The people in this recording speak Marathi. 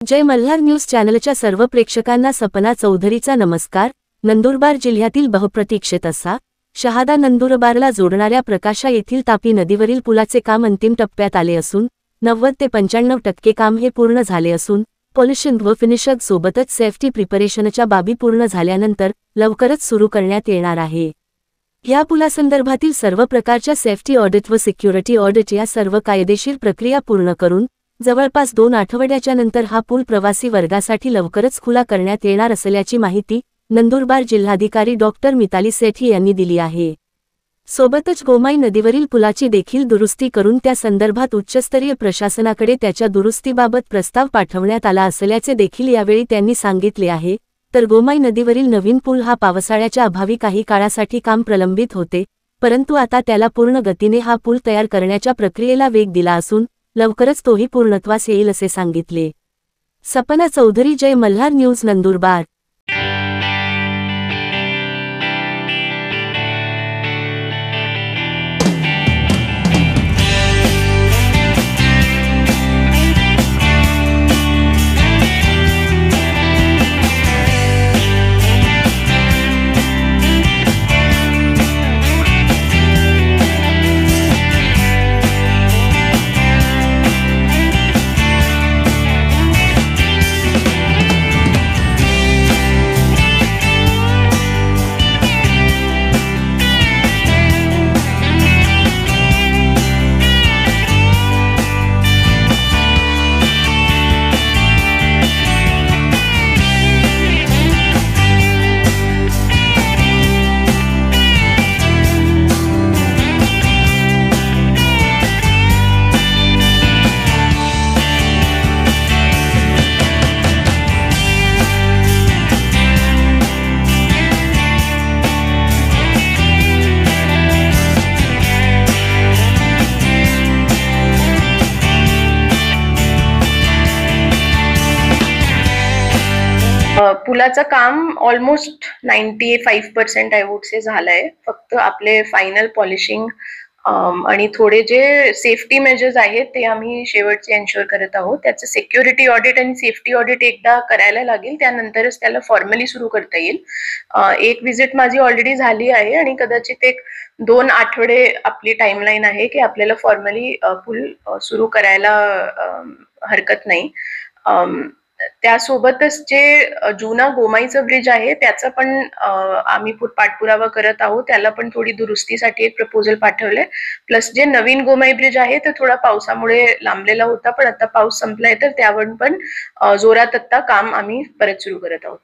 जय मल्हार न्यूज चॅनलच्या सर्व प्रेक्षकांना सपना चौधरीचा नमस्कार। नंदुरबार जिल्ह्यातील बहुप्रतीक्षित असा शहादा नंदुरबारला जोडणाऱ्या प्रकाशा येथील तापी नदीवरील पुलाचे काम अंतिम टप्प्यात आले असून 90 ते 95% काम हे पूर्ण झाले असून पॉलिशिंग व फिनिशिंग सोबतच सेफ्टी प्रिपरेशनच्या बाबी पूर्ण झाल्यानंतर लवकरच सुरू करण्यात येणार आहे। या पुलासंदर्भातील सर्व प्रकारच्या सेफ्टी ऑडिट व सिक्युरिटी ऑडिट या सर्व कायदेशीर प्रक्रिया पूर्ण करून जवळपास 2 आठवड्याच्या नंतर हा पूल प्रवासी वर्गासाठी लवकरच खुला करण्यात येणार असल्याची माहिती नंदुरबार जिल्हाधिकारी डॉक्टर मिताली सेठी यांनी दिली आहे। सोबतच गोमाई नदीवरील पुलाची देखील दुरुस्ती करून त्या संदर्भात उच्चस्तरीय प्रशासनाकडे त्याच्या दुरुस्तीबाबत प्रस्ताव पाठवण्यात आला असल्याचे देखील यावेळी त्यांनी सांगितले आहे। तर गोमाई नदीवरील नवीन पूल हा पावसाळ्याच्या अभावी काही काळासाठी काम प्रलंबित होते, परंतु आता त्याला पूर्ण गतीने हा पूल तयार करण्याच्या प्रक्रियेला वेग दिला असून लवकरच तोही पूर्णत्वास येईल असे सांगितले। सपना चौधरी, जय मल्हार न्यूज, नंदुरबार। पुलाचं काम ऑलमोस्ट 95% आय वुड से झालंय। फक्त आपले फायनल पॉलिशिंग आणि थोडे जे सेफ्टी मेजर्स आहेत ते आम्ही शेवटचे एन्श्योर करत आहोत। त्याचं सिक्युरिटी ऑडिट आणि सेफ्टी ऑडिट एकदा करायला लागेल, त्यानंतरच त्याला फॉर्मली सुरू करता येईल। एक विजिट माझी ऑलरेडी झाली आहे आणि कदाचित 1-2 आठवडे आपली टाइमलाईन आहे की आपल्याला फॉर्मली पूल सुरू करायला हरकत नाही। त्यासोबतच जे जुना गोमाईचं ब्रिज आहे त्याचा पण आम्ही पाठपुरावा करत आहोत। त्याला पण थोडी दुरुस्तीसाठी एक प्रपोजल पाठवले। प्लस जे नवीन गोमाई ब्रिज आहे ते थोडा पावसामुळे लांबलेला होता, पण आता पाऊस संपलाय तर त्यावर पण जोरात आता काम आम्ही परत सुरू करत आहोत।